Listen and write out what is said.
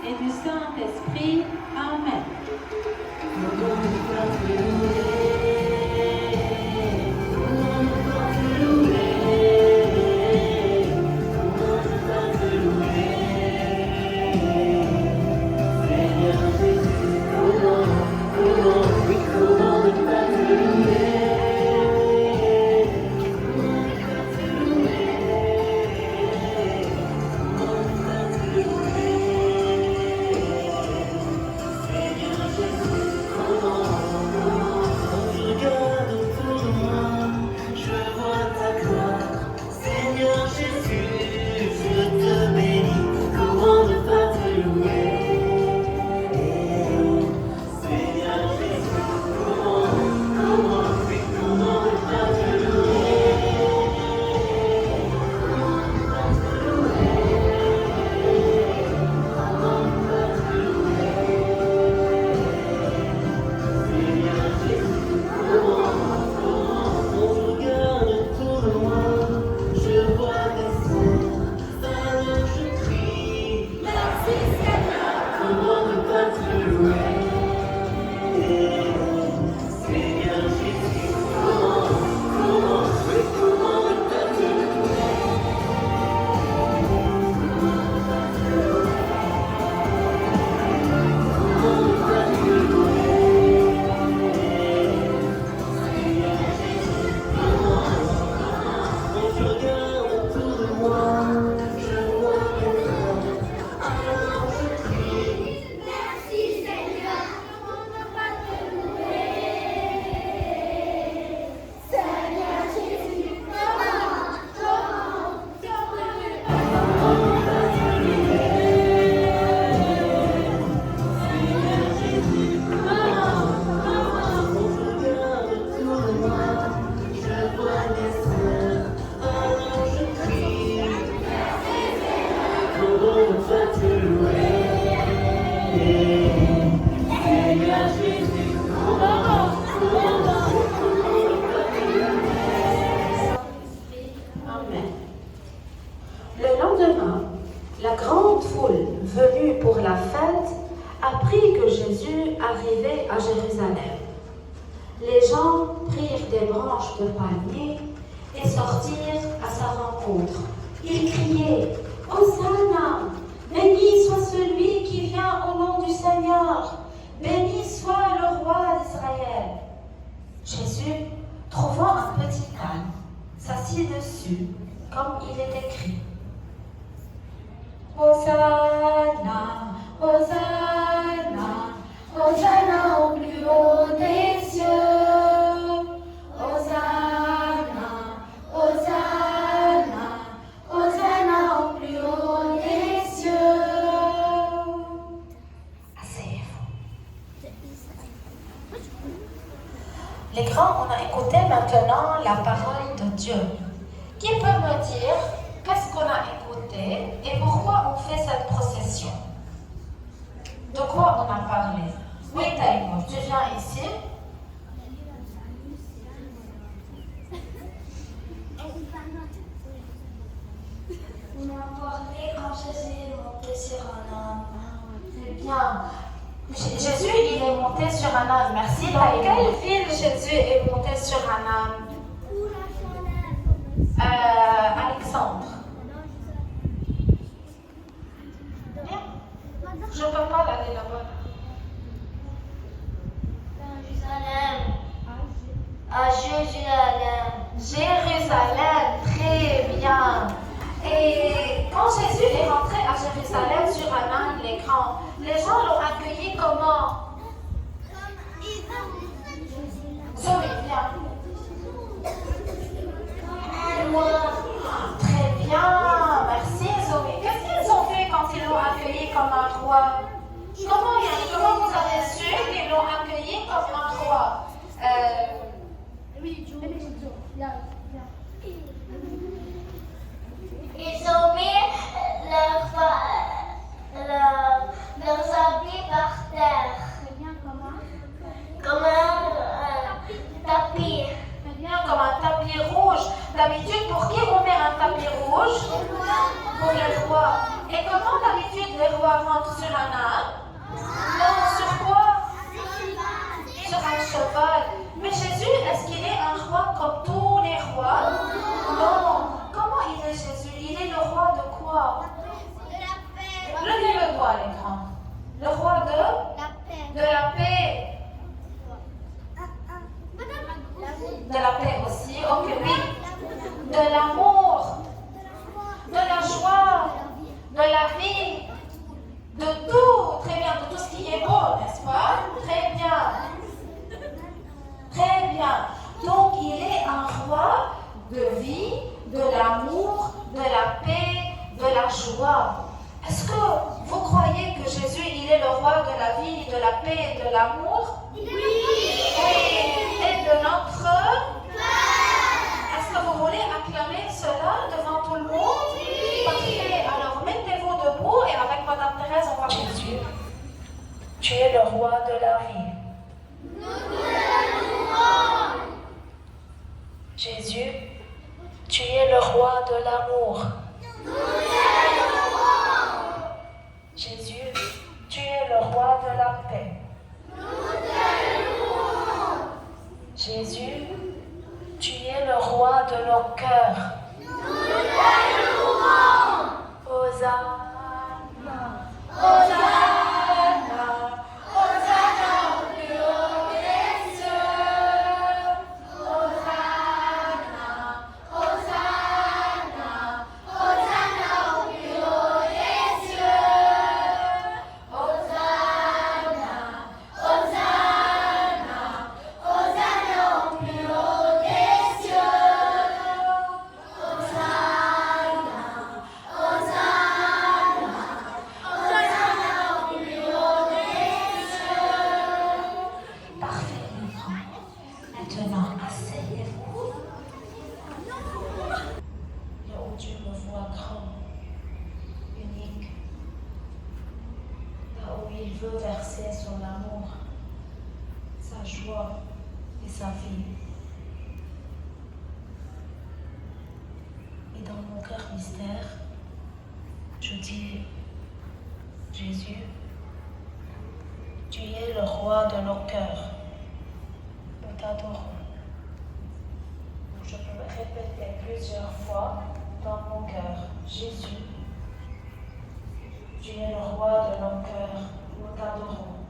et du Saint-Esprit. Amen. Le lendemain, la grande foule venue pour la fête apprit que Jésus arrivait à Jérusalem. Les gens prirent des branches de palmier et sortirent à sa rencontre. Ils criaient « Hosanna ! Béni soit celui qui vient au nom du Seigneur! Béni soit le roi d'Israël !» Jésus, trouvant un petit âne, s'assit dessus, comme il est écrit. Hosanna, Hosanna, Hosanna au plus haut des cieux. Hosanna, Hosanna, Hosanna au plus haut des cieux. Asseyez-vous. Les grands, on a écouté maintenant la parole de Dieu. Qui peut me dire qu'est-ce qu'on a écouté et pourquoi on fait cette procession? De quoi on a parlé? Oui, Taïmo, tu viens ici. On a parlé quand Jésus est monté sur un âne. C'est bien. Jésus, il est monté sur un âne. Merci. Dans quelle ville Jésus est monté sur un âne? Alexandre. Bien. Je ne peux pas aller là-bas. À Jérusalem. Jérusalem, très bien. Et quand Jésus est rentré à Jérusalem sur un âne, les grands, les gens l'ont accueilli comment? Zoé, viens. Très bien, merci Zoé. Qu'est-ce qu'ils ont fait quand ils l'ont accueilli comme un roi? Comment vous avez su qu'ils l'ont accueilli comme un roi? Ils ont mis leurs habits par terre. Comme un tapis. Comme un tapis rouge. D'habitude, pour qui on met un tapis rouge? Pour le roi. Et Comment d'habitude les rois rentrent sur un âne? Non, sur quoi? Sur un cheval. Mais Jésus, est-ce qu'il est un roi comme tous les rois? Non. Comment il est Jésus? Il est le roi de quoi? Levez le doigt à l'écran. Le roi de la paix. De la paix aussi, ok, oui. De l'amour, de la joie, de la vie, de tout, très bien, de tout ce qui est beau, n'est-ce pas? Très bien. Très bien. Donc, il est un roi de vie, de l'amour, de la paix, de la joie. Est-ce que vous croyez que Jésus, il est le roi de la vie, de la paix et de l'amour? Oui. Et de notre cœur? Est-ce que vous voulez acclamer cela devant tout le monde? Oui. Parfait. Alors, mettez-vous debout et avec Madame Thérèse, on va Jésus. Tu es le roi de la vie. Jésus, tu es le roi de l'amour. Jésus, tu es le roi de la paix. Jésus, tu es le roi de nos cœurs. Hosanna, Hosanna. Il veut verser son amour, sa joie et sa vie. Et dans mon cœur mystère, je dis, Jésus, tu es le roi de nos cœurs. Nous t'adorons. Je peux me répéter plusieurs fois dans mon cœur, Jésus, tu es le roi de nos cœurs. Nous t'adorons.